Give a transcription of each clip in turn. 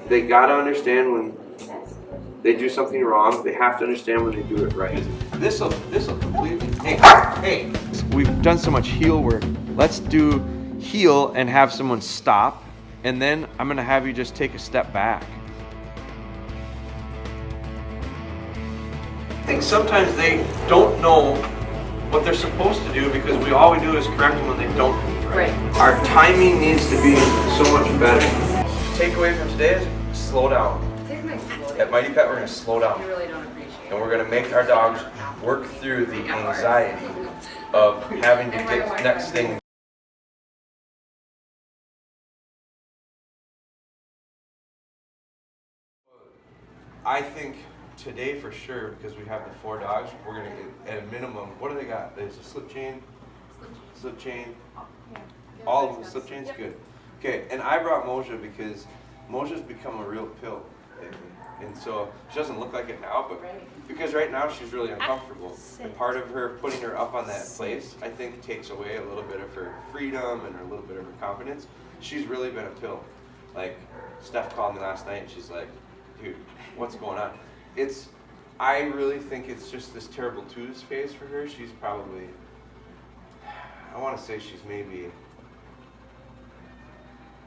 They gotta understand when they do something wrong. They have to understand when they do it right. This'll completely. Hey. We've done so much heel work. Let's do heel and have someone stop, and then I'm gonna have you just take a step back. I think sometimes they don't know what they're supposed to do because all we do is correct them when they don't do it right. Our timing needs to be so much better. Takeaway from today is slow down. At Mighty Pet, we're going to slow down. You really don't appreciate it. And we're going to make our dogs work through the anxiety of having to get the next thing. I think today for sure, because we have the 4 dogs, we're going to get at a minimum, what do they got? There's a slip chain? Slip chain. All of them slip chains? Yep. Good. Okay, and I brought Moja because Moja's become a real pill lately. And so she doesn't look like it now, but because right now she's really uncomfortable. And part of her putting her up on that place, I think, takes away a little bit of her freedom and a little bit of her confidence. She's really been a pill. Like, Steph called me last night and she's like, dude, what's going on? I really think it's just this terrible twos phase for her. She's probably, I want to say she's maybe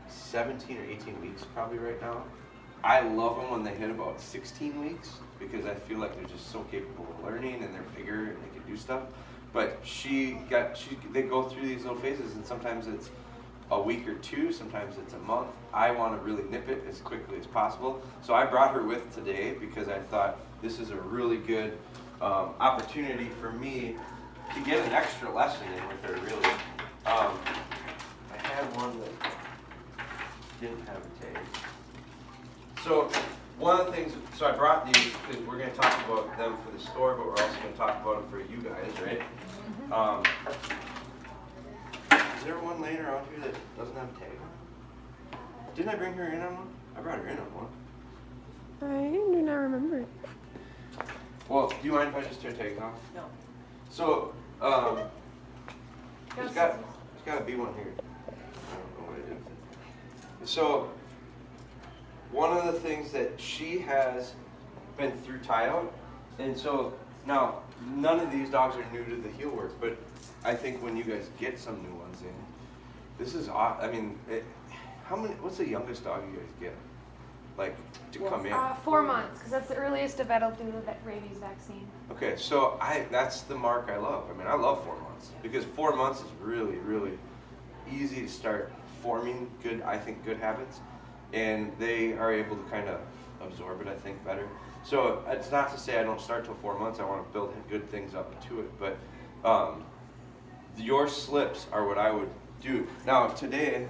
17 or 18 weeks probably right now. I love them when they hit about 16 weeks because I feel like they're just so capable of learning and they're bigger and they can do stuff. But they go through these little phases and sometimes it's a week or 2, sometimes it's a month. I want to really nip it as quickly as possible. So I brought her with today because I thought this is a really good opportunity for me to get an extra lesson in with her, really. I had one that didn't have a tag. So one of the things, so I brought these because we're going to talk about them for the store, but we're also going to talk about them for you guys, right? Is there one laying around here that doesn't have a tag on? Didn't I bring her in on one? I brought her in on one. I do not remember. Well, do you mind if I just tear tags off? No. So, there's got to be one here. I don't know what it is. So, one of the things that she has been through tie out, and so now none of these dogs are new to the heel work, but I think when you guys get some new ones in, this is I mean, what's the youngest dog you guys get? Like, to come in? 4 months, because that's the earliest a vet will do the rabies vaccine. Okay, so that's the mark I love. I mean, I love 4 months because 4 months is really, really easy to start forming good habits, and they are able to kind of absorb it, I think, better. So it's not to say I don't start till 4 months. I want to build good things up to it, but your slips are what I would do. Now today,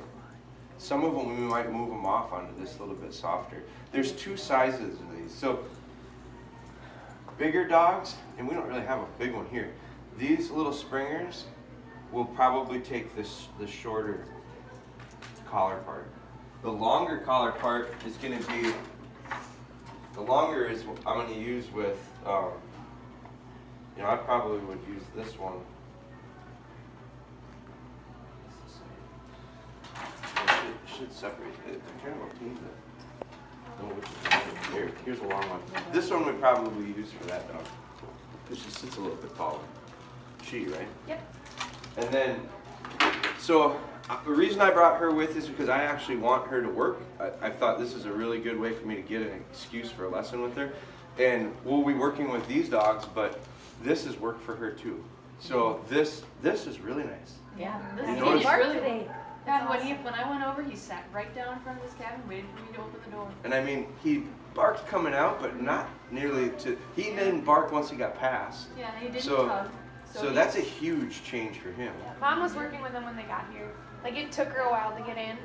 some of them we might move them off onto this a little bit softer. There's 2 sizes of these. So bigger dogs, and we don't really have a big one here. These little springers will probably take the shorter collar part. The longer collar part is going to be, the longer is what I'm going to use with, I probably would use this one. It should separate it. I'm kind of a team that. Here's a long one. This one we probably use for that dog. This just sits a little bit taller. She, right? Yep. And then, so the reason I brought her with is because I actually want her to work. I thought this is a really good way for me to get an excuse for a lesson with her. And we'll be working with these dogs, but this is work for her too. So this is really nice. Yeah, You this notice- is really today. And when I went over, he sat right down in front of his cabin, waiting for me to open the door. And I mean, he barked coming out, but not nearly he didn't bark once he got past. Yeah, and he didn't So- tug. So that's a huge change for him. Mom was working with them when they got here. Like, it took her a while to get in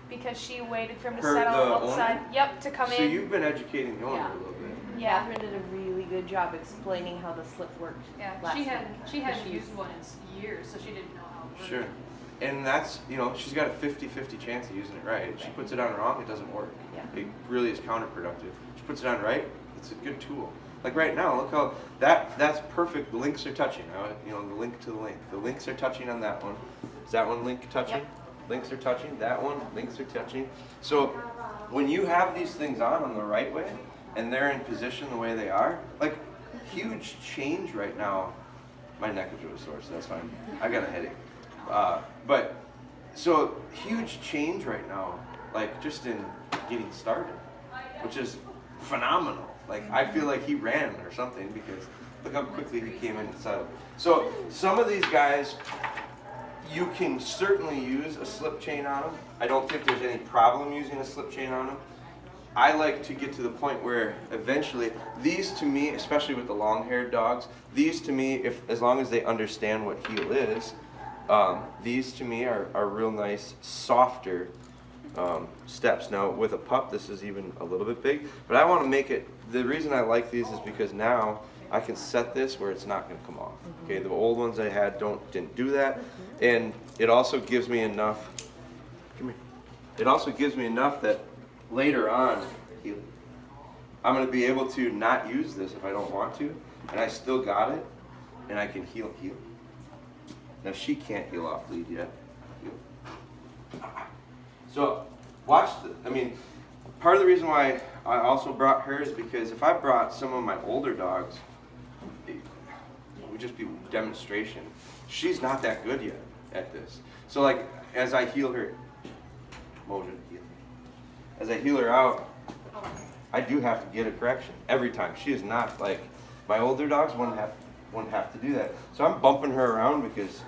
because she waited for him to Her- settle the outside. owner? Yep, to come So in. you've been educating the owner Yeah. a little bit. Yeah. Catherine did a really good job explaining how the slip worked. Yeah, last she week. hadn't She's- used one in years, so she didn't know how it worked. Sure. And that's, she's got a 50-50 chance of using it right. If she puts it on wrong, it doesn't work. Yeah. It really is counterproductive. She puts it on right, it's a good tool. Like right now, look how that's perfect. The links are touching. The link to the link. The links are touching on that one. Is that one link touching? Yep. links are touching, that one, links are touching. So when you have these things on them the right way, and they're in position the way they are, like huge change right now. My neck is really sore, so that's fine. I got a headache. But so huge change right now, like just in getting started, which is phenomenal. Like I feel like he ran or something because look how quickly he came in and settled. So some of these guys, you can certainly use a slip chain on them. I don't think there's any problem using a slip chain on them. I like to get to the point where eventually, these to me, especially with the long-haired dogs, these to me, as long as they understand what heel is, these to me are real nice, softer steps. Now with a pup, this is even a little bit big, but I want to make it, the reason I like these is because now I can set this where it's not going to come off. Okay, the old ones I had didn't do that, and it also gives me enough, come here, it also gives me enough that later on, I'm going to be able to not use this if I don't want to, and I still got it, and I can heel. Now she can't heel off lead yet. Heel. So watch part of the reason why I also brought her is because if I brought some of my older dogs, it would just be demonstration. She's not that good yet at this. So like as I heel her, Moja, heel. As I heel her out, I do have to get a correction every time. She is not like my older dogs wouldn't have to do that. So I'm bumping her around because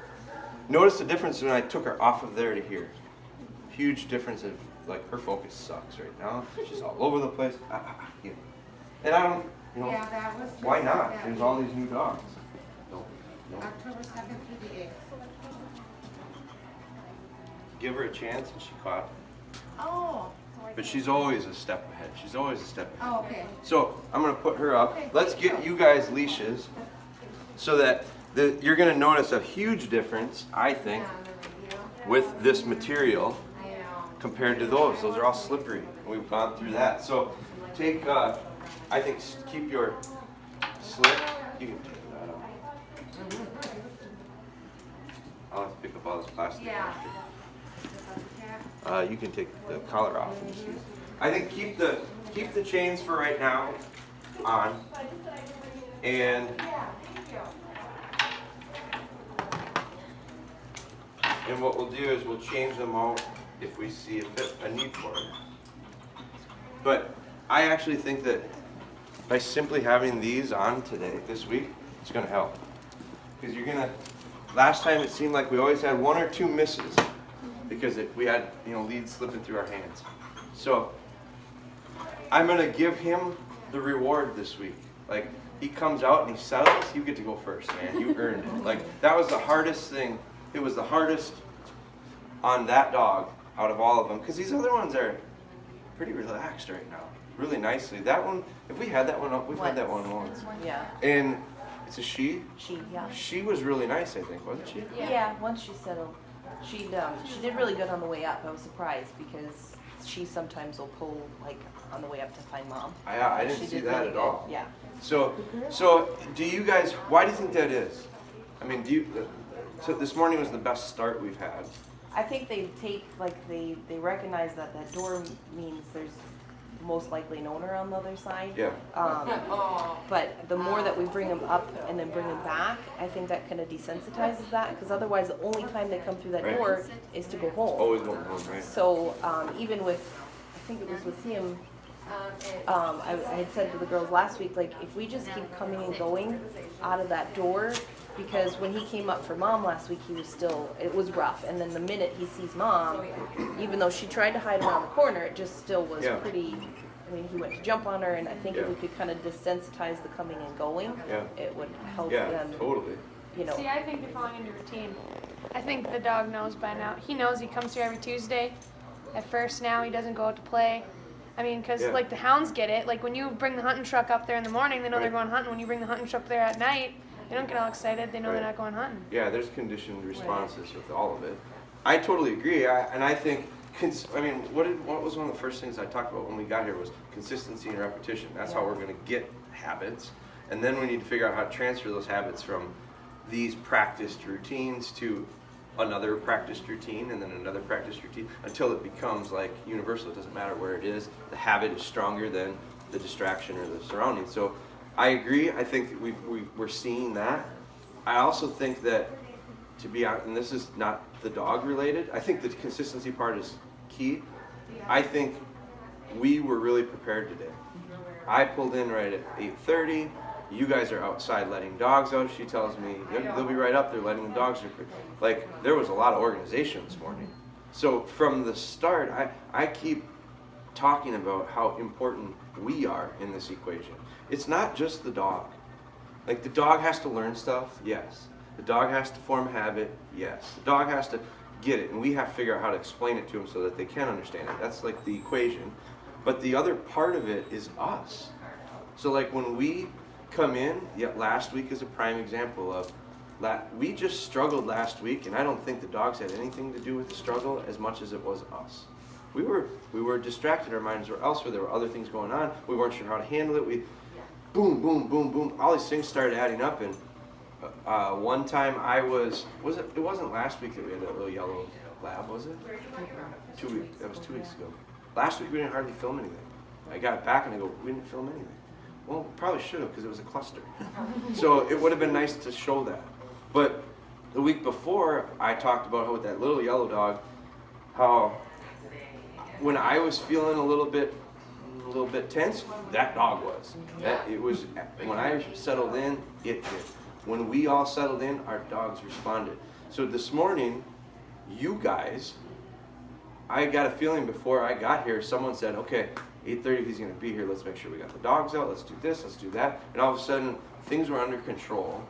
notice the difference when I took her off of there to here. Huge difference of like her focus sucks right now. She's all over the place. Heel. And I don't, Yeah, that was. why not? Yeah. There's all these new dogs. No. October 2nd through the 8th. Give her a chance and she caught. Oh. But she's always a step ahead. She's always a step ahead. Oh, okay. So I'm gonna put her up. Let's get you guys leashes so that you're gonna notice a huge difference, I think, with this material compared to those. Those are all slippery. We've gone through that. So take, I think, keep your slip. You can take that off. I'll have to pick up all this plastic after. You can take the collar off. I think keep the chains for right now on, and what we'll do is we'll change them out if we see a need for it. But I actually think that by simply having these on today, this week, it's going to help. Because last time it seemed like we always had one or two misses because we had, leads slipping through our hands. So I'm going to give him the reward this week. Like, he comes out and he settles, you get to go first, man. You earned it. Like, that was the hardest thing. It was the hardest on that dog out of all of them, because these other ones are pretty relaxed right now, really nicely. That one, if we had that one up, we've had that one once. Yeah. And it's a she. Yeah. She was really nice, I think, wasn't she? Yeah. Once she settled, she did really good on the way up. I was surprised because she sometimes will pull like on the way up to find mom. I didn't She see did that really at good. all. Yeah. So do you guys? Why do you think that is? I mean, so this morning was the best start we've had. I think they recognize that door means there's most likely an owner on the other side. Yeah. But the more that we bring them up and then bring them back, I think that kind of desensitizes that, because otherwise the only time they come through that Right. door is to go home. Always going home, right? So even with, I think it was with him, I had said to the girls last week, like, if we just keep coming and going out of that door, because when he came up for mom last week, it was rough. And then the minute he sees mom, even though she tried to hide around the corner, it just still was pretty, he went to jump on her, and I think if we could kind of desensitize the coming and going, it would help them. Totally. See, I think they're falling into routine. I think the dog knows by now. He knows he comes here every Tuesday. At first now he doesn't go out to play. Because like the hounds get it. Like when you bring the hunting truck up there in the morning, they know they're going hunting. When you bring the hunting truck there at night, they don't get all excited. They know they're not going hunting. Yeah, there's conditioned responses with all of it. I totally agree, and I think, what was one of the first things I talked about when we got here was consistency and repetition. That's how we're going to get habits, and then we need to figure out how to transfer those habits from these practiced routines to another practice routine and then another practice routine until it becomes like universal. It doesn't matter where it is. The habit is stronger than the distraction or the surroundings. So I agree. I think we're seeing that. I also think that, to be honest, and this is not the dog related, I think the consistency part is key. I think we were really prepared today. I pulled in right at 8:30. You guys are outside letting dogs out. She tells me they'll be right up there letting the dogs. Like, there was a lot of organization this morning. So from the start, I keep talking about how important we are in this equation. It's not just the dog. Like, the dog has to learn stuff, yes. The dog has to form a habit, yes. The dog has to get it, and we have to figure out how to explain it to them so that they can understand it. That's like the equation. But the other part of it is us. So like when we come in, last week is a prime example of we just struggled last week, and I don't think the dogs had anything to do with the struggle as much as it was us. We were distracted, our minds were elsewhere, there were other things going on, we weren't sure how to handle it, we boom, boom, boom, boom, all these things started adding up, and one time it wasn't last week that we had that little yellow lab, was it? 2 weeks, that was 2 weeks ago. Last week we didn't hardly film anything. I got back and I go, we didn't film anything. Well, probably should have because it was a cluster. So it would have been nice to show that. But the week before, I talked about how with that little yellow dog, how when I was feeling a little bit tense, that dog was. It was when I settled in, it did. When we all settled in, our dogs responded. So this morning, you guys, I got a feeling before I got here, someone said, okay, 8:30 he's going to be here, let's make sure we got the dogs out, let's do this, let's do that. And all of a sudden, things were under control.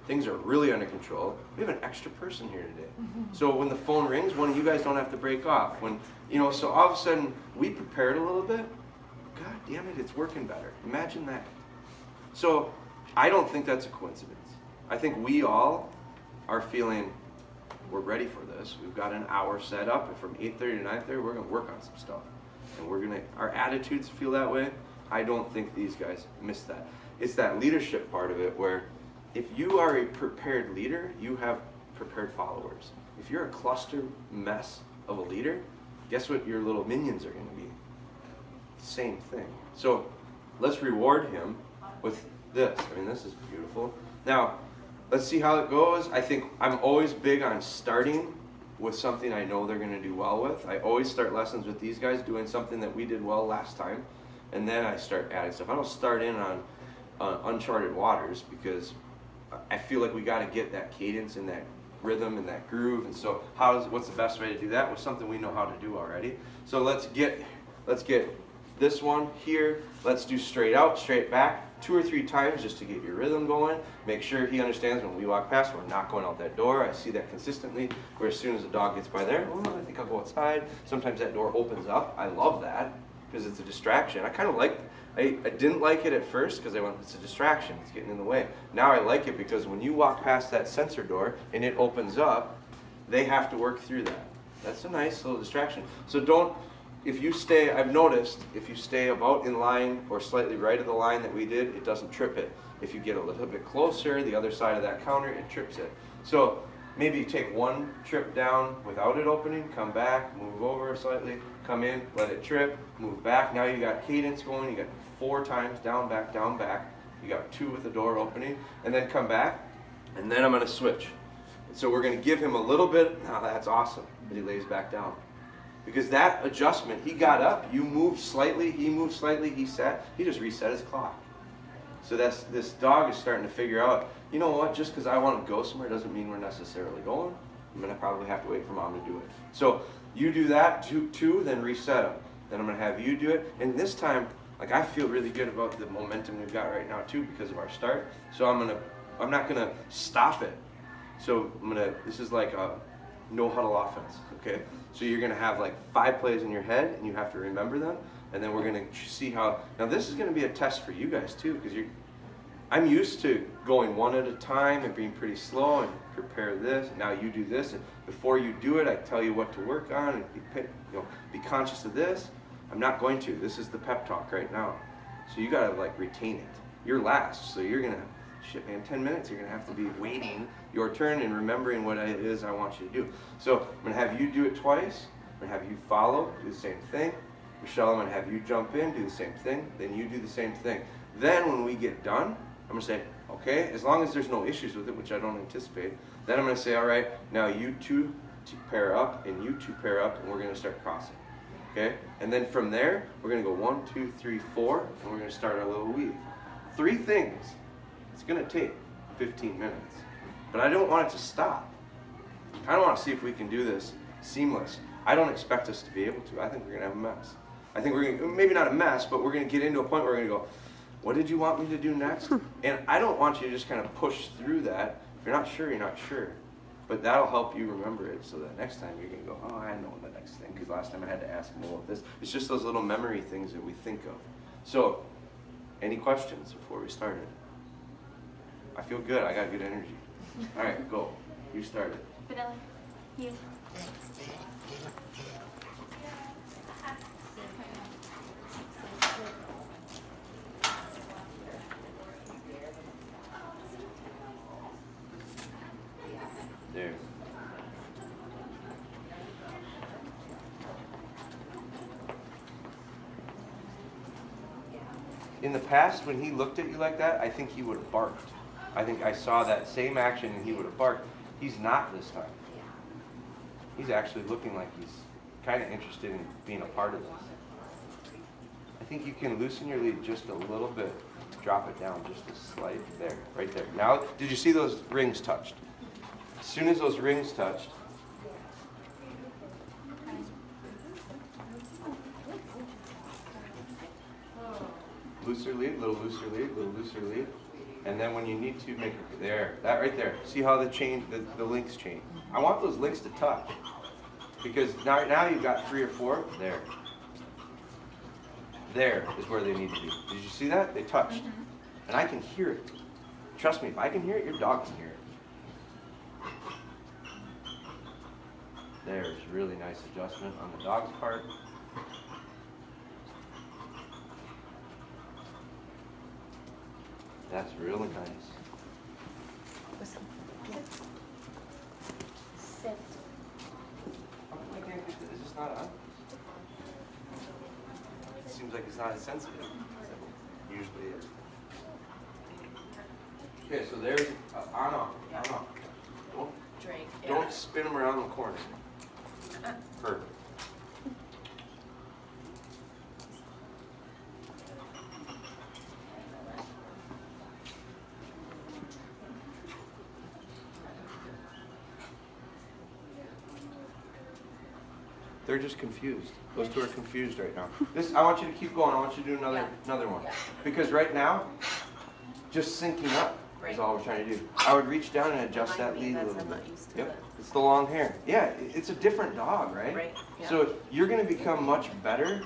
Things are really under control. We have an extra person here today. So when the phone rings, one of you guys don't have to break off. So all of a sudden, we prepared a little bit. God damn it, it's working better. Imagine that. So I don't think that's a coincidence. I think we all are feeling we're ready for this. We've got an hour set up, and from 8:30 to 9:30, we're going to work on some stuff. And our attitudes feel that way. I don't think these guys miss that. It's that leadership part of it where if you are a prepared leader, you have prepared followers. If you're a cluster mess of a leader, guess what your little minions are going to be? Same thing. So let's reward him with this. I mean, this is beautiful. Now, let's see how it goes. I think I'm always big on starting with something I know they're going to do well with. I always start lessons with these guys doing something that we did well last time, and then I start adding stuff. I don't start in on uncharted waters because I feel like we got to get that cadence and that rhythm and that groove. And so what's the best way to do that? With something we know how to do already. So let's get this one here. Let's do straight out, straight back 2 or 3 times just to get your rhythm going. Make sure he understands when we walk past, we're not going out that door. I see that consistently, where as soon as the dog gets by there, I think I'll go outside. Sometimes that door opens up. I love that because it's a distraction. I kind of like, I didn't like it at first because it's a distraction. It's getting in the way. Now I like it because when you walk past that sensor door and it opens up, they have to work through that. That's a nice little distraction. So I've noticed, if you stay about in line or slightly right of the line that we did, it doesn't trip it. If you get a little bit closer, the other side of that counter, it trips it. So maybe you take one trip down without it opening, come back, move over slightly, come in, let it trip, move back. Now you got cadence going, you got 4 times, down, back, down, back. You got 2 with the door opening, and then come back, and then I'm gonna switch. So we're gonna give him a little bit, now that's awesome, but he lays back down. Because that adjustment, he got up, you moved slightly, he sat, he just reset his clock. So this dog is starting to figure out, you know what, just because I want to go somewhere doesn't mean we're necessarily going. I'm going to probably have to wait for mom to do it. So you do that, two, then reset him. Then I'm going to have you do it. And this time, like, I feel really good about the momentum we've got right now too because of our start. So I'm not going to stop it. So this is like a no huddle offense, okay? So you're gonna have like 5 plays in your head and you have to remember them, and then we're gonna see how, now this is gonna be a test for you guys too, because I'm used to going one at a time and being pretty slow and prepare this, and now you do this, and before you do it, I tell you what to work on and be conscious of this. I'm not going to, this is the pep talk right now. So you gotta like retain it. You're last, so you're gonna shit, man, 10 minutes you're gonna have to be waiting your turn and remembering what it is I want you to do. So I'm gonna have you do it twice. I'm gonna have you follow, do the same thing. Michelle, I'm gonna have you jump in, do the same thing. Then you do the same thing. Then when we get done, I'm gonna say, okay, as long as there's no issues with it, which I don't anticipate, then I'm gonna say, all right, now you two pair up and you two pair up, and we're gonna start crossing. Okay? And then from there, we're gonna go 1, 2, 3, 4, and we're gonna start our little weave. 3 things. It's gonna take 15 minutes. But I don't want it to stop. I don't want to see if we can do this seamless. I don't expect us to be able to. I think we're gonna have a mess. I think we're gonna, maybe not a mess, but we're gonna get into a point where we're gonna go, what did you want me to do next? And I don't want you to just kind of push through that. If you're not sure, you're not sure. But that'll help you remember it so that next time you're going to go, oh, I know the next thing, because last time I had to ask them about this. It's just those little memory things that we think of. So, any questions before we started? I feel good. I got good energy. All right, go. You started. Vanilla, you. There. In the past, when he looked at you like that, I think he would have barked. I think I saw that same action and he would have barked. He's not this time. He's actually looking like he's kind of interested in being a part of this. I think you can loosen your lead just a little bit. Drop it down just a slight. There, right there. Now, did you see those rings touched? As soon as those rings touched, looser lead, little looser lead, little looser lead. And then when you need to make it there, that right there. See how the links change? I want those links to touch. Because now you've got 3 or 4. There. There is where they need to be. Did you see that? They touched. And I can hear it. Trust me, if I can hear it, your dog can hear it. There's really nice adjustment on the dog's part. That's really nice. Sit. Is this not on? It seems like it's not as sensitive as it usually is. Okay, so there's on off. Don't spin them around the corner. Perfect. They're just confused. Those two are confused right now. I want you to keep going. I want you to do another one. Because right now, just syncing up is all we're trying to do. I would reach down and adjust that lead a little bit. Yep. It's the long hair. Yeah, it's a different dog, right? Right. Yeah. So you're going to become much better.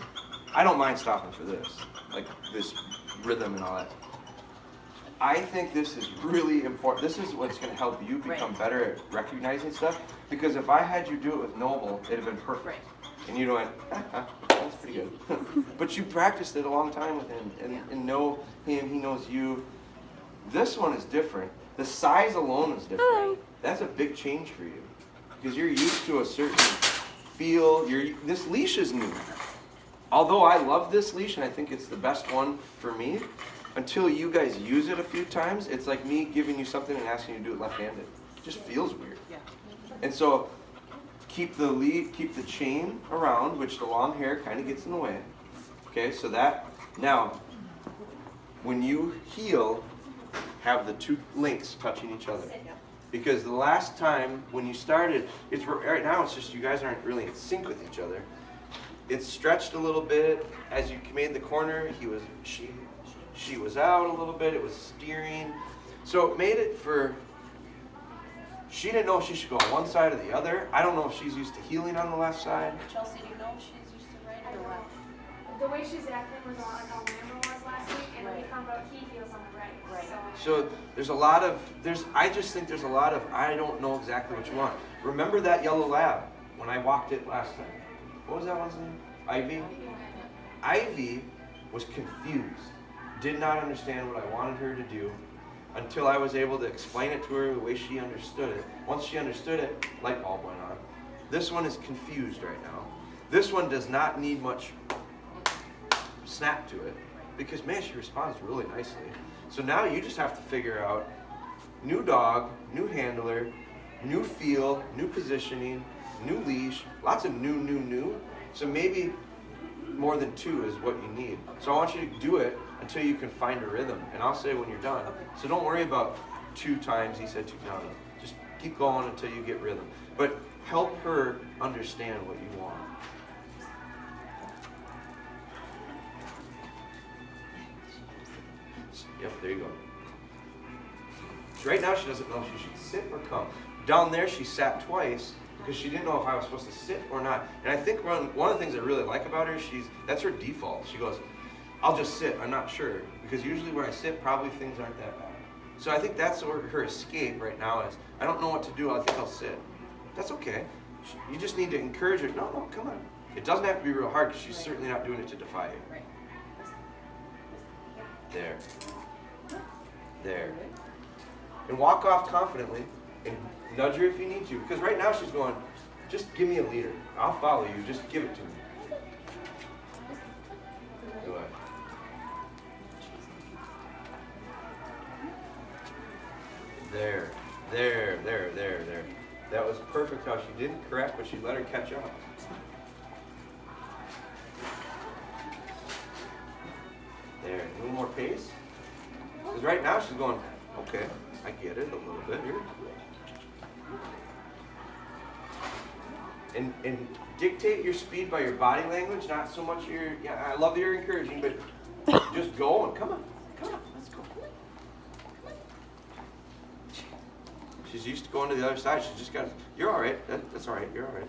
I don't mind stopping for this, like this rhythm and all that. I think this is really important. This is what's going to help you become better at recognizing stuff. Because if I had you do it with Noble, it'd have been perfect. Right. And you'd went, that's pretty good. But you practiced it a long time with him and know him, he knows you. This one is different. The size alone is different. Hello. That's a big change for you. Because you're used to a certain feel. This leash is new. Although I love this leash and I think it's the best one for me, until you guys use it a few times, it's like me giving you something and asking you to do it left-handed. It just feels weird. Yeah. And so keep the chain around, which the long hair kind of gets in the way. Okay, so that, now, when you heel, have the 2 links touching each other. Because the last time when you started, right now it's just you guys aren't really in sync with each other. It's stretched a little bit. As you made the corner, she was out a little bit. It was steering. So it made it for, she didn't know if she should go on one side or the other. I don't know if she's used to heeling on the left side. Chelsea, do you know if she's used to right or left? The way she's acting was on how Lambert was last week, and we found out he feels on the right. Right. So there's a lot of, I just think there's a lot of, I don't know exactly what you want. Remember that yellow lab when I walked it last time? What was that one's name? Ivy? Ivy was confused. Did not understand what I wanted her to do until I was able to explain it to her the way she understood it. Once she understood it, light bulb went on. This one is confused right now. This one does not need much snap to it because, man, she responds really nicely. So now you just have to figure out new dog, new handler, new feel, new positioning, new leash, lots of new. So maybe more than 2 is what you need. So I want you to do it until you can find a rhythm. And I'll say when you're done. So don't worry about 2 times, he said 2 times. Just keep going until you get rhythm. But help her understand what you want. Yep, there you go. So right now she doesn't know if she should sit or come. Down there she sat twice because she didn't know if I was supposed to sit or not. And I think one of the things I really like about her, that's her default. She goes, I'll just sit, I'm not sure. Because usually when I sit, probably things aren't that bad. So I think that's her escape right now is, I don't know what to do, I think I'll sit. That's okay. You just need to encourage her, no, come on. It doesn't have to be real hard because she's certainly not doing it to defy you. There. And walk off confidently and nudge her if you need to. Because right now she's going, just give me a leader. I'll follow you, just give it to me. Go ahead. There. That was perfect how she didn't correct, but she let her catch up. There, a little more pace. Because right now she's going, okay, I get it a little bit here. And dictate your speed by your body language, not so much your, I love that you're encouraging, but just go and come on, let's go. She's used to going to the other side. She's just got to, you're all right. That's all right. You're all right.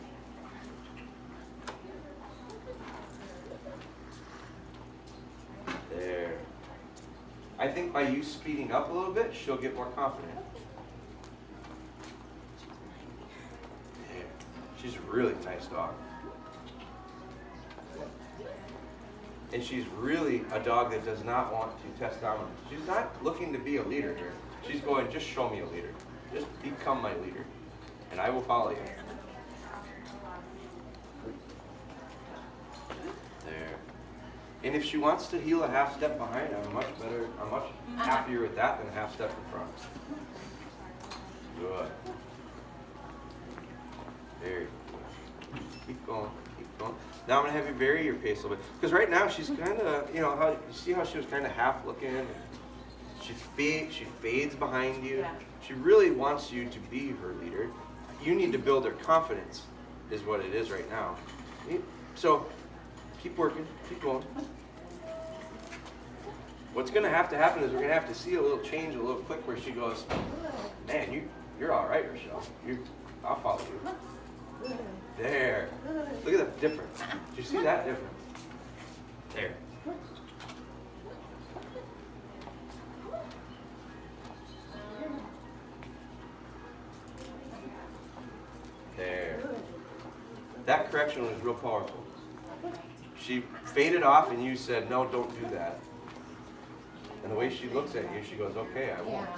There. I think by you speeding up a little bit, she'll get more confident. There. She's a really nice dog. And she's really a dog that does not want to test dominance. She's not looking to be a leader here. She's going, just show me a leader. Just become my leader, and I will follow you. There. And if she wants to heel a half step behind, I'm much happier with that than a half step in front. Good. Very good. Keep going. Now I'm gonna have you vary your pace a little bit, because right now she's kind of, you see how she was kind of half looking. She fades behind you. Yeah. She really wants you to be her leader. You need to build her confidence, is what it is right now. So keep working, keep going. What's going to happen is we're going to have to see a little change, a little click where she goes, man, you're all right, Rochelle. I'll follow you. There. Look at the difference. Do you see that difference? There. There. That correction was real powerful. She faded off and you said, no, don't do that. And the way she looks at you, she goes, okay, I won't.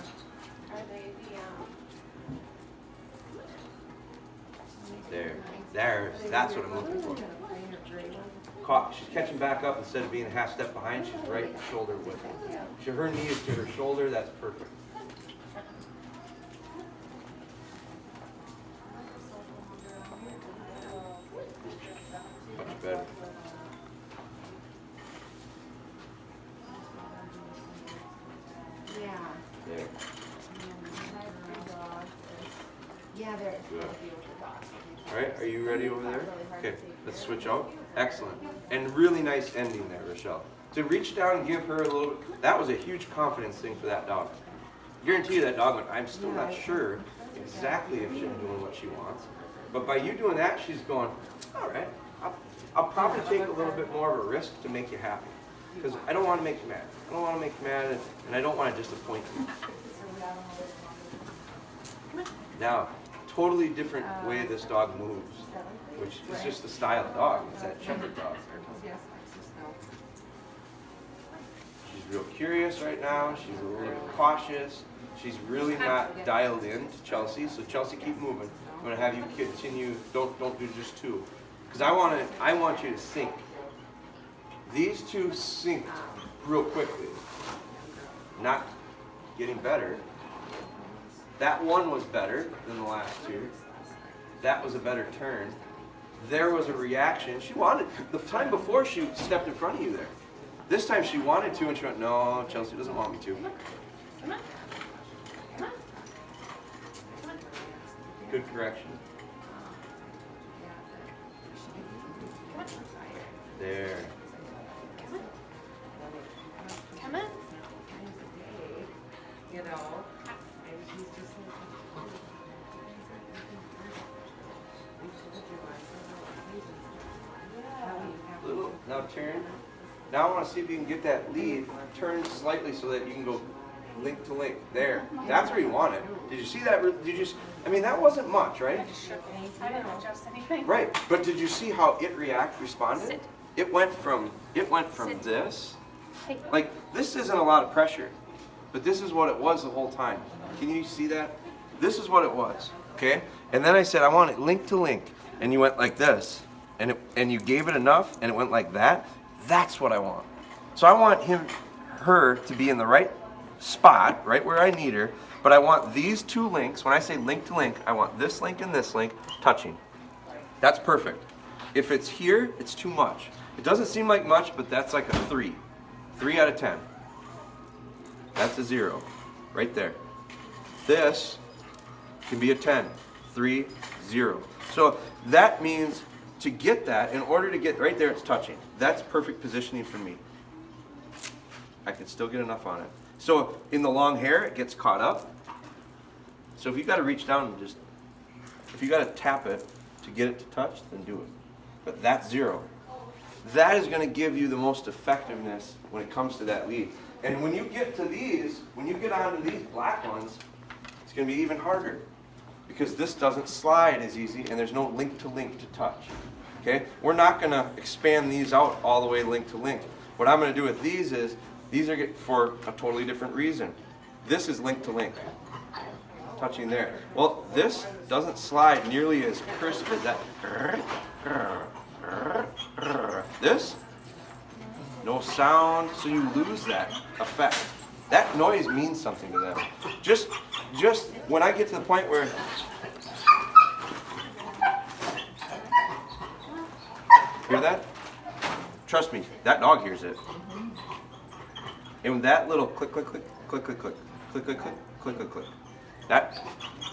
There. That's what I'm looking for. She's catching back up instead of being a half step behind. She's right shoulder width. Her knee is to her shoulder. That's perfect. Much better. Yeah. There. Yeah, there. Good. All right, are you ready over there? Okay, let's switch out. Excellent. And really nice ending there, Rochelle. To reach down and give her a little bit, that was a huge confidence thing for that dog. Guarantee you that dog went, I'm still not sure exactly if she's doing what she wants. But by you doing that, she's going, all right, I'll probably take a little bit more of a risk to make you happy. Because I don't want to make you mad. I don't want to make you mad, and I don't want to disappoint you. Now, totally different way this dog moves, which is just the style of dog. It's that shepherd dog. She's real curious right now. She's a little bit cautious. She's really not dialed in to Chelsea. So Chelsea, keep moving. I'm gonna have you continue. Don't do just two, because I want you to sync. These two synced real quickly. Not getting better. That one was better than the last two. That was a better turn. There was a reaction. She wanted, the time before she stepped in front of you there. This time she wanted to and she went, no, Chelsea doesn't want me to. Come on. Come on. Come on. Good correction. There. Come on. You know. Little, now turn. Now I want to see if you can get that lead, turn slightly so that you can go link to link. There. That's where you want it. Did you see that? Did you? I mean, that wasn't much, right? I didn't adjust anything. Right. But did you see how it responded? Sit. It went from Sit. this. Hey. Like, this isn't a lot of pressure, but this is what it was the whole time. Can you see that? This is what it was, okay? And then I said, I want it link to link. And you went like this, and you gave it enough, and it went like that. That's what I want. So I want her to be in the right spot, right where I need her, but I want these two links, when I say link to link, I want this link and this link touching. That's perfect. If it's here, it's too much. It doesn't seem like much, but that's like a 3. 3 out of 10. That's a 0, right there. This can be a 10. 3, 0. So that means to get that, in order to get right there, it's touching. That's perfect positioning for me. I can still get enough on it. So in the long hair, it gets caught up. So if you got to reach down and just, if you got to tap it to get it to touch, then do it. But that's 0. That is going to give you the most effectiveness when it comes to that lead. And when you get to these, when you get onto these black ones, it's going to be even harder because this doesn't slide as easy and there's no link to link to touch. Okay? We're not going to expand these out all the way link to link. What I'm going to do with these is, these are for a totally different reason. This is link to link. Touching there. Well, this doesn't slide nearly as crisp as that. This, no sound, so you lose that effect. That noise means something to them. Just when I get to the point where hear that? Trust me, that dog hears it. And that little click, click, click, click, click, click, click, click, click, click, click, click. That,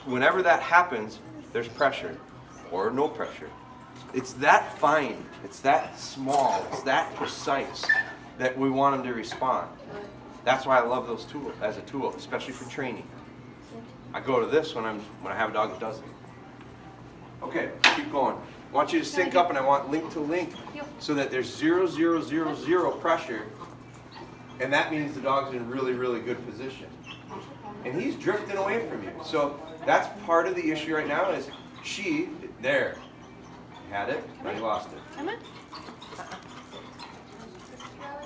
whenever that happens, there's pressure or no pressure. It's that fine, it's that small, it's that precise that we want them to respond. That's why I love those tools as a tool, especially for training. I go to this when I have a dog that does it. Okay, keep going. I want you to sync up, and I want link to link so that there's 0, 0, 0, 0 pressure, and that means the dog's in really, really good position. And he's drifting away from you. So that's part of the issue right now is there. Had it, now you lost it. Come on.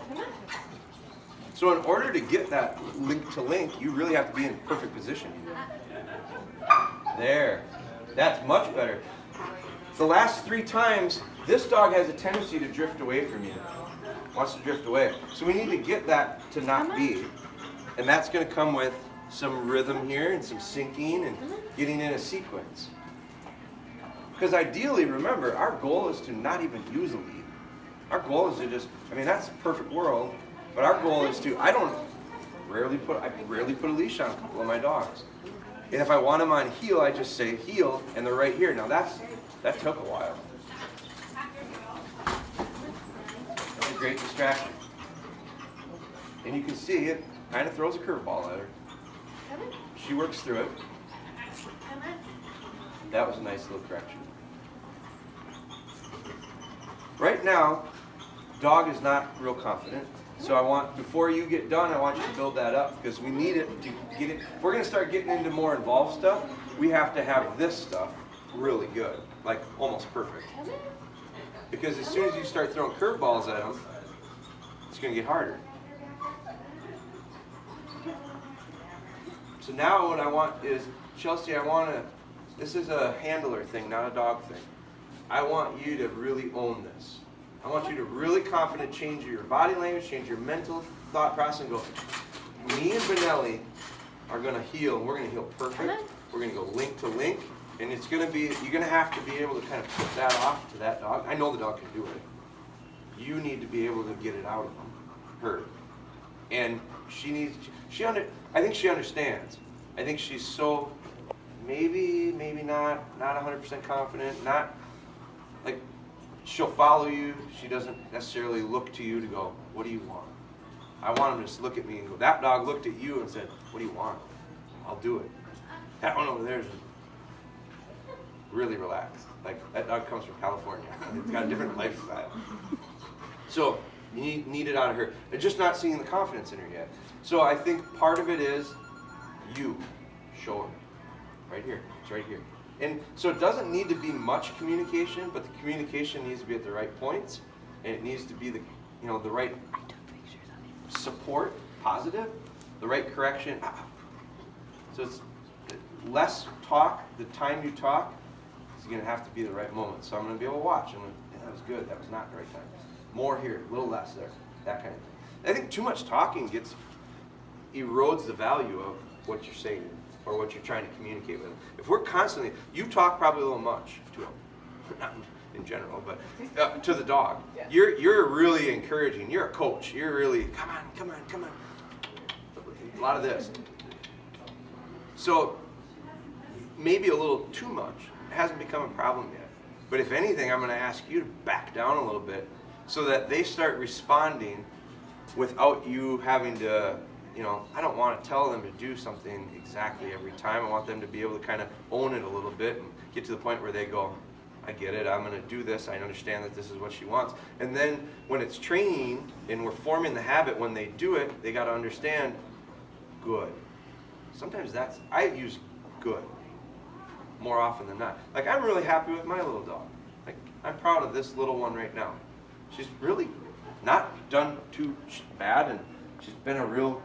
Come on. So in order to get that link to link, you really have to be in perfect position. There. That's much better. The last 3 times, this dog has a tendency to drift away from you. Wants to drift away. So we need to get that to not be. And that's going to come with some rhythm here and some syncing and getting in a sequence. Because ideally, remember, our goal is to not even use a lead. Our goal is to just, I mean, that's a perfect world, but our goal is to, I rarely put a leash on a couple of my dogs. And if I want them on heel, I just say heel, and they're right here. Now that took a while. That's a great distraction. And you can see it kind of throws a curveball at her. She works through it. That was a nice little correction. Right now, dog is not real confident. So before you get done, I want you to build that up because we need it to get it. If we're going to start getting into more involved stuff, we have to have this stuff really good, like almost perfect. Because as soon as you start throwing curveballs at them, it's going to get harder. So now what I want is, Chelsea, this is a handler thing, not a dog thing. I want you to really own this. I want you to really confident change your body language, change your mental thought process, and go, me and Benelli are going to heal, and we're going to heal perfect. We're going to go link to link, and it's going to be, you're going to have to be able to kind of put that off to that dog. I know the dog can do it. You need to be able to get it out of her. And I think she understands. I think she's so, maybe not 100% confident, not, like, she'll follow you. She doesn't necessarily look to you to go, what do you want? I want him to just look at me and go, that dog looked at you and said, what do you want? I'll do it. That one over there is really relaxed. Like, that dog comes from California. It's got a different lifestyle. So, you need it out of her. And just not seeing the confidence in her yet. So I think part of it is you show her. Right here. It's right here. And so it doesn't need to be much communication, but the communication needs to be at the right points, and it needs to be the right support, positive, the right correction. So it's less talk. The time you talk is going to have to be the right moment. So I'm going to be able to watch. I'm going to, yeah, that was good. That was not the right time. More here, a little less there. That kind of thing. I think too much talking erodes the value of what you're saying or what you're trying to communicate with them. If we're constantly, you talk probably a little much to them, not in general, but to the dog. Yeah. You're really encouraging. You're a coach. You're really, come on. A lot of this. So maybe a little too much. It hasn't become a problem yet. But if anything, I'm going to ask you to back down a little bit so that they start responding without you having to, I don't want to tell them to do something exactly every time. I want them to be able to kind of own it a little bit and get to the point where they go, I get it, I'm going to do this, I understand that this is what she wants. And then when it's training and we're forming the habit, when they do it, they got to understand, good. Sometimes I use good more often than not. Like, I'm really happy with my little dog. Like, I'm proud of this little one right now. She's really not done too bad, and she's been a real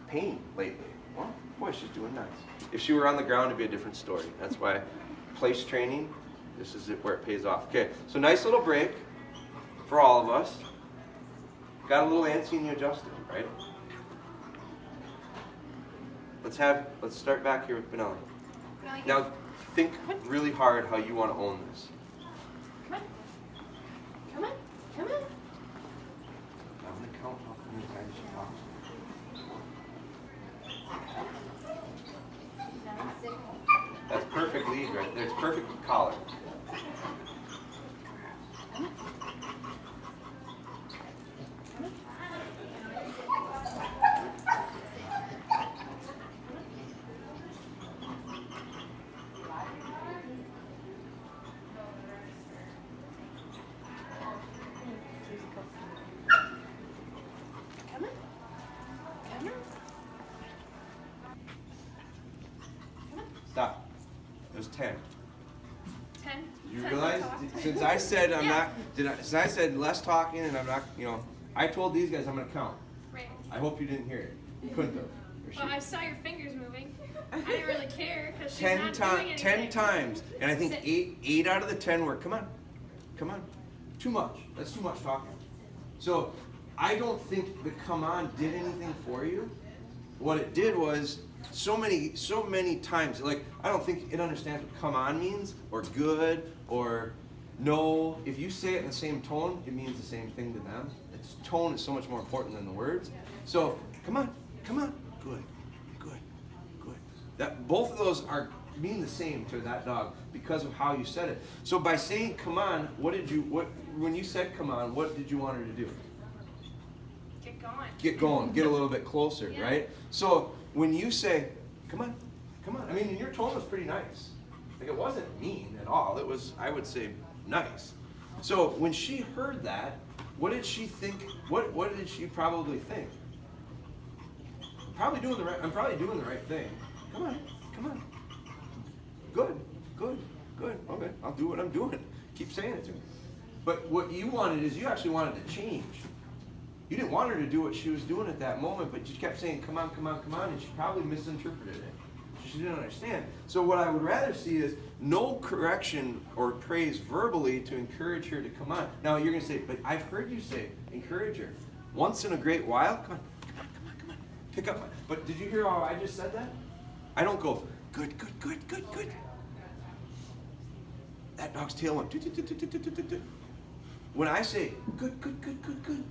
pain lately. Well, boy, she's doing nice. If she were on the ground, it'd be a different story. That's why place training, this is where it pays off. Okay, so nice little break for all of us. Got a little antsy and you adjusted, right? Let's start back here with Benelli. Now, think really hard how you want to own this. Come on. I'm going to count how many times she talks. That's perfect lead right there. It's perfect collar. Stop. It was 10. 10. You realize? Since I said since I said less talking and I'm not, I told these guys I'm going to count. Right. I hope you didn't hear it. You couldn't have. Well, I saw your fingers moving. I didn't really care because she's not doing anything. 10 times. And I think 8 out of the 10 were, come on. Too much. That's too much talking. So I don't think the come on did anything for you. What it did was so many times, like, I don't think it understands what come on means, or good, or no. If you say it in the same tone, it means the same thing to them. Its tone is so much more important than the words. So, come on, good. That both of those mean the same to that dog because of how you said it. So by saying come on, when you said come on, what did you want her to do? Get going, get a little bit closer, yeah. Right? So when you say, come on, I mean, and your tone was pretty nice. Like, it wasn't mean at all. It was, I would say, nice. So when she heard that, what did she think? What did she probably think? I'm probably doing the right thing. Come on. Good. Okay, I'll do what I'm doing. Keep saying it to me. But what you wanted is you actually wanted to change. You didn't want her to do what she was doing at that moment, but you kept saying, come on, come on, come on, and she probably misinterpreted it. She didn't understand. So what I would rather see is no correction or praise verbally to encourage her to come on. Now you're going to say, but I've heard you say, encourage her. Once in a great while, come on, come on, come on, come on. Pick up. But did you hear how I just said that? I don't go, good, good, good, good, good. That dog's tail went, when I say, good, good, good, good, good,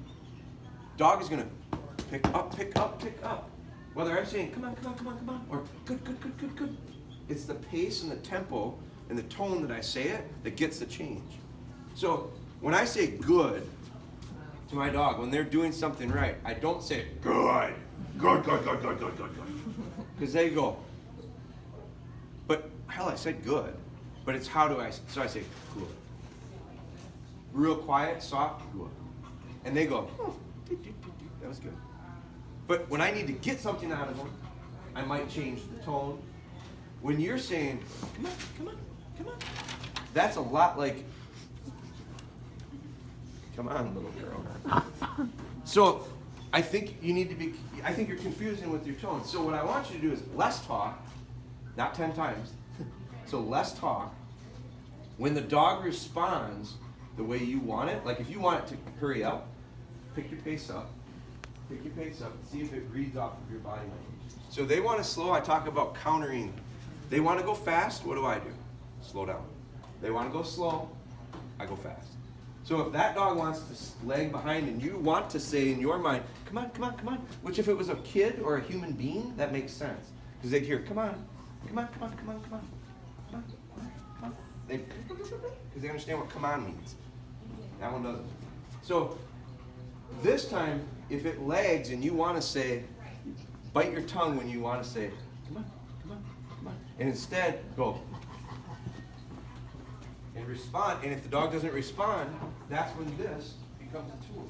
dog is going to pick up, pick up, pick up. Whether I'm saying, come on, come on, come on, come on, or good, good, good, good, good. It's the pace and the tempo and the tone that I say it that gets the change. So when I say good to my dog, when they're doing something right, I don't say, good, good, good, good, good, good, good, good. Because they go, but hell, I said good. But it's how do I, so I say, good. Real quiet, soft, good. And they go, oh, that was good. But when I need to get something out of them, I might change the tone. When you're saying, come on, come on, come on, that's a lot like, come on, little girl. So I think you need to be, I think you're confusing with your tone. So what I want you to do is less talk, not 10 times. So less talk. When the dog responds the way you want it, like if you want it to hurry up, pick your pace up. Pick your pace up, see if it reads off of your body language. So they want to slow, I talk about countering. They want to go fast, what do I do? Slow down. They want to go slow, I go fast. So if that dog wants to lag behind and you want to say in your mind, come on, come on, come on, which if it was a kid or a human being, that makes sense. Because they'd hear, come on, come on, come on, come on, come on, come on, come on. Because they understand what come on means. That one doesn't. So this time, if it lags and you want to say, bite your tongue when you want to say, come on, come on, come on. And instead, go. And respond. And if the dog doesn't respond, that's when this becomes a tool.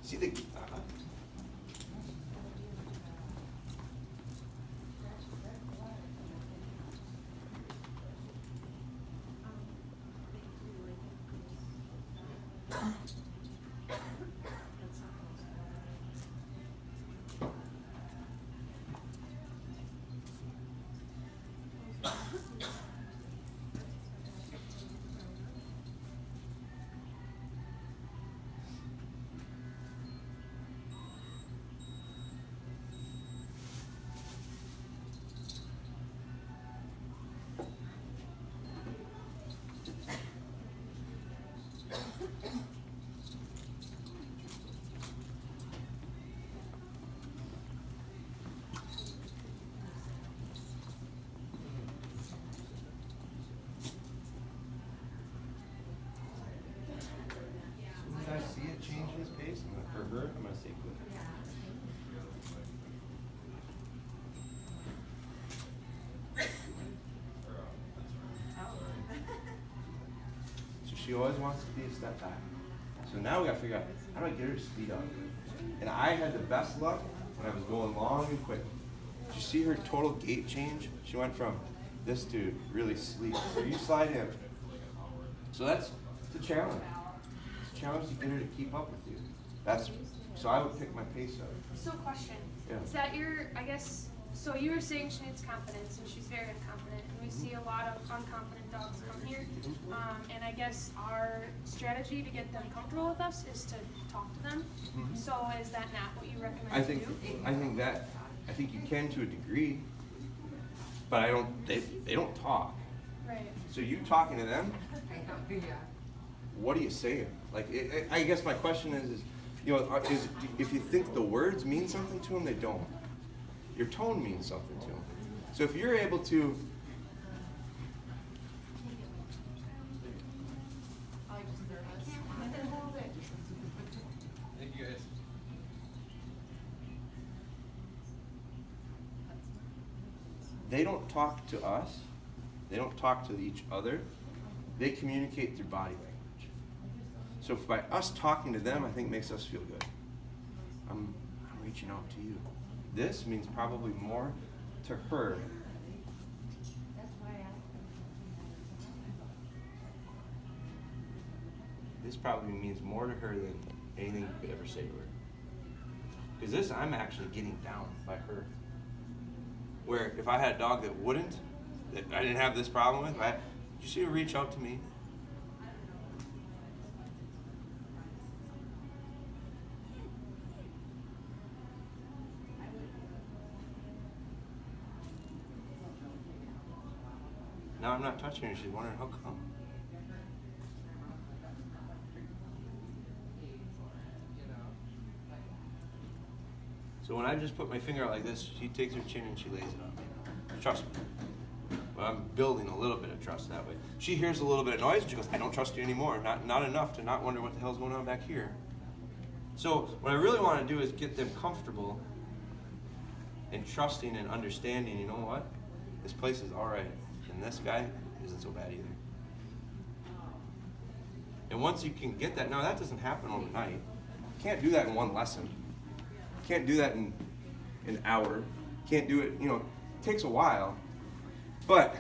See the I see it change his pace, or her, I'm going to say good. So she always wants to be a step back. So now we got to figure out, how do I get her to speed up? And I had the best luck when I was going long and quick. Did you see her total gait change? She went from this to really sleek. So you slide in. So that's the challenge. Challenge to get her to keep up with you. That's so I would pick my pace up. So question. Yeah. Is that your, I guess, so you were saying she needs confidence and she's very unconfident and we see a lot of unconfident dogs come here. And I guess our strategy to get them comfortable with us is to talk to them. So is that not what you recommend I think you can to a degree, but they don't talk. Right. So you talking to them, what are you saying? Like, I guess my question is you know, if you think the words mean something to them, they don't. Your tone means something to them. So if you're able to, Thank you guys. they don't talk to us. They don't talk to each other. They communicate through body language. So by us talking to them, I think makes us feel good. I'm reaching out to you. This means probably more to her. That's why I asked. This probably means more to her than anything you could ever say to her. Because this, I'm actually getting down by her. Where if I had a dog that wouldn't, that I didn't have this problem with, did you see her reach out to me? Now I'm not touching her, she's wondering how come. So when I just put my finger out like this, she takes her chin and she lays it on me. Trust me. But I'm building a little bit of trust that way. She hears a little bit of noise and she goes, I don't trust you anymore. Not enough to not wonder what the hell's going on back here. So what I really want to do is get them comfortable and trusting and understanding, you know what? This place is all right. And this guy isn't so bad either. And once you can get that, now that doesn't happen overnight. You can't do that in one lesson. Can't do that in an hour. Can't do it, it takes a while. But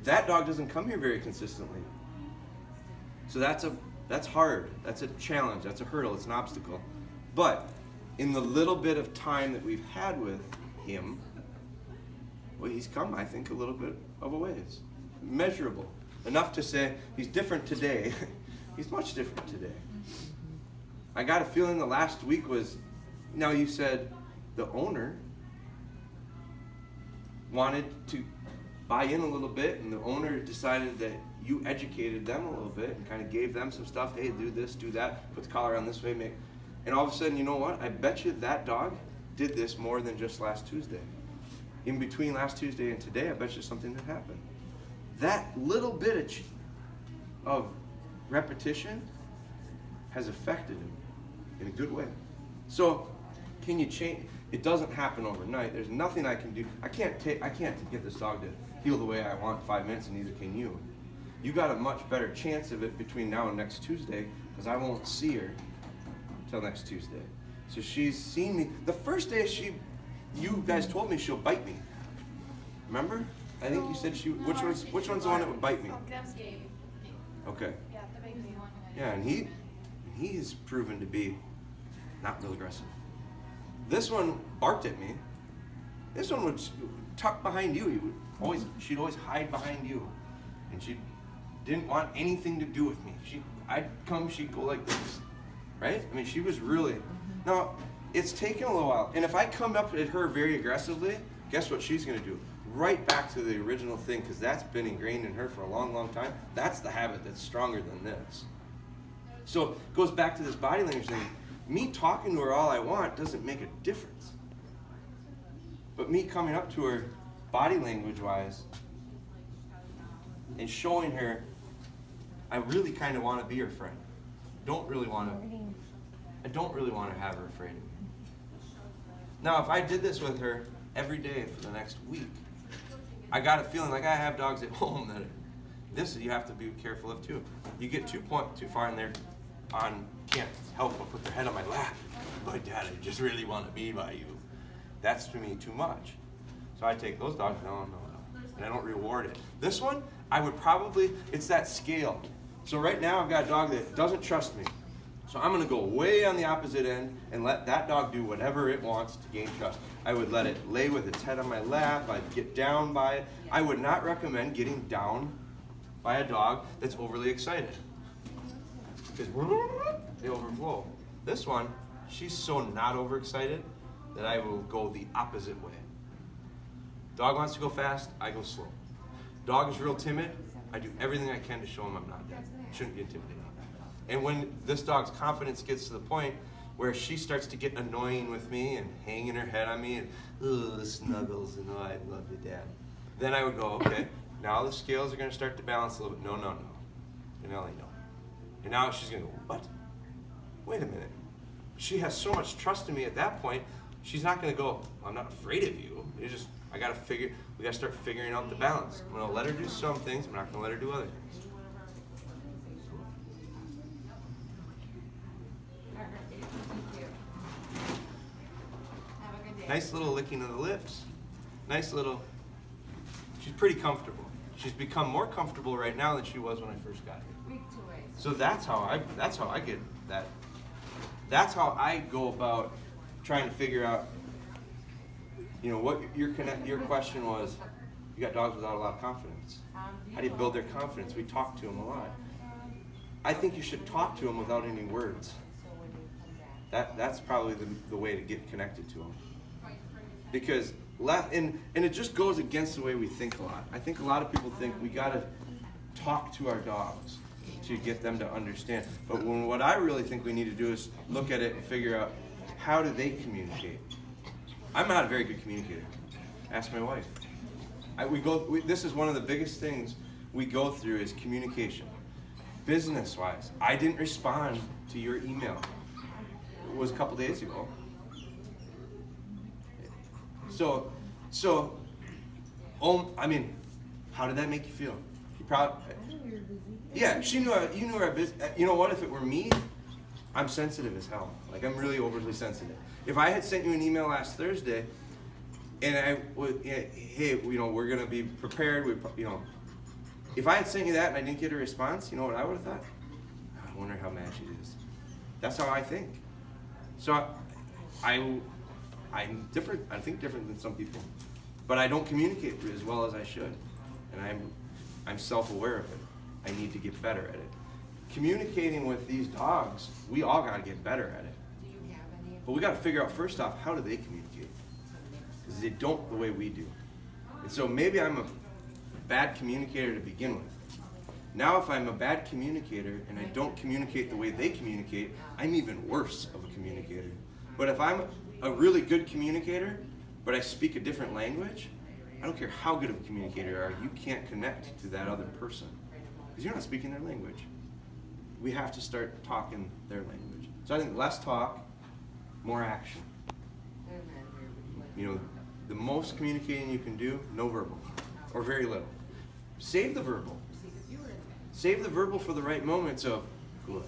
that dog doesn't come here very consistently. So that's hard. That's a challenge. That's a hurdle. It's an obstacle. But in the little bit of time that we've had with him, well, he's come, I think, a little bit of a ways. Measurable. Enough to say he's different today. He's much different today. I got a feeling the last week was, now you said the owner wanted to buy in a little bit, and the owner decided that you educated them a little bit and kind of gave them some stuff. Hey, do this, do that, put the collar on this way, and all of a sudden, you know what? I bet you that dog did this more than just last Tuesday. In between last Tuesday and today, I bet you something had happened. That little bit of repetition has affected him in a good way. So, can you change? It doesn't happen overnight. There's nothing I can do. I can't get this dog to heal the way I want in 5 minutes, and neither can you. You got a much better chance of it between now and next Tuesday, because I won't see her till next Tuesday. So she's seen me. The first day you guys told me she'll bite me. Remember? I think you said which one's the one that would bite me? That's Gabe. Okay. Yeah, the big one. Yeah, and he has proven to be not real aggressive. This one barked at me. This one would tuck behind you. She'd always hide behind you, and she didn't want anything to do with me. I'd come, she'd go like this, right? I mean, she was really. Now, it's taken a little while, and if I come up at her very aggressively, guess what she's gonna do? Right back to the original thing, because that's been ingrained in her for a long, long time. That's the habit that's stronger than this. So it goes back to this body language thing. Me talking to her all I want doesn't make a difference. But me coming up to her body language wise and showing her I really kind of want to be her friend. I don't really want to have her afraid of me. Now, if I did this with her every day for the next week, I got a feeling like I have dogs at home that this you have to be careful of too. You get too far in there can't help but put their head on my lap. But Dad, I just really want to be by you. That's to me too much. So I take those dogs, no. And I don't reward it. This one, it's that scale. So right now I've got a dog that doesn't trust me. So I'm gonna go way on the opposite end and let that dog do whatever it wants to gain trust. I would let it lay with its head on my lap, I'd get down by it. I would not recommend getting down by a dog that's overly excited. Because they overflow. This one, she's so not overexcited that I will go the opposite way. Dog wants to go fast, I go slow. Dog is real timid, I do everything I can to show him I'm not dead. Shouldn't be intimidating. And when this dog's confidence gets to the point where she starts to get annoying with me and hanging her head on me and snuggles and I love you, Dad. Then I would go, okay, now the scales are gonna start to balance a little bit. No. And Ellie, no. And now she's gonna go, what? Wait a minute. She has so much trust in me at that point, she's not gonna go, I'm not afraid of you. It's just, we gotta start figuring out the balance. I'm gonna let her do some things, I'm not gonna let her do other things. All right, thank you. Have a good day. Nice little licking of the lips. Nice little, she's pretty comfortable. She's become more comfortable right now than she was when I first got here. Week 2 ways. So that's how I get that. That's how I go about trying to figure out, you know, what your question was. You got dogs without a lot of confidence. How do you build their confidence? We talk to them a lot. I think you should talk to them without any words. That's probably the way to get connected to them. Because and it just goes against the way we think a lot. I think a lot of people think we gotta talk to our dogs to get them to understand. But what I really think we need to do is look at it and figure out, how do they communicate? I'm not a very good communicator. Ask my wife. This is one of the biggest things we go through is communication. Business-wise, I didn't respond to your email. It was a couple days ago. So, I mean, how did that make you feel? You probably, yeah, you knew our business. You know what? If it were me, I'm sensitive as hell. Like, I'm really overly sensitive. If I had sent you an email last Thursday, and I would, hey, you know, we're gonna be prepared. If I had sent you that and I didn't get a response, you know what I would have thought? I wonder how mad she is. That's how I think. So, I'm different. I think different than some people, but I don't communicate as well as I should, and I'm self-aware of it. I need to get better at it. Communicating with these dogs, we all got to get better at it. Do you have any? But we got to figure out first off, how do they communicate? Because they don't the way we do. And so maybe I'm a bad communicator to begin with. Now if I'm a bad communicator and I don't communicate the way they communicate, I'm even worse of a communicator. But if I'm a really good communicator, but I speak a different language, I don't care how good of a communicator you are, you can't connect to that other person. Because you're not speaking their language. We have to start talking their language. So I think less talk, more action. You know, the most communicating you can do, no verbal, or very little. Save the verbal. Save the verbal for the right moments of, good.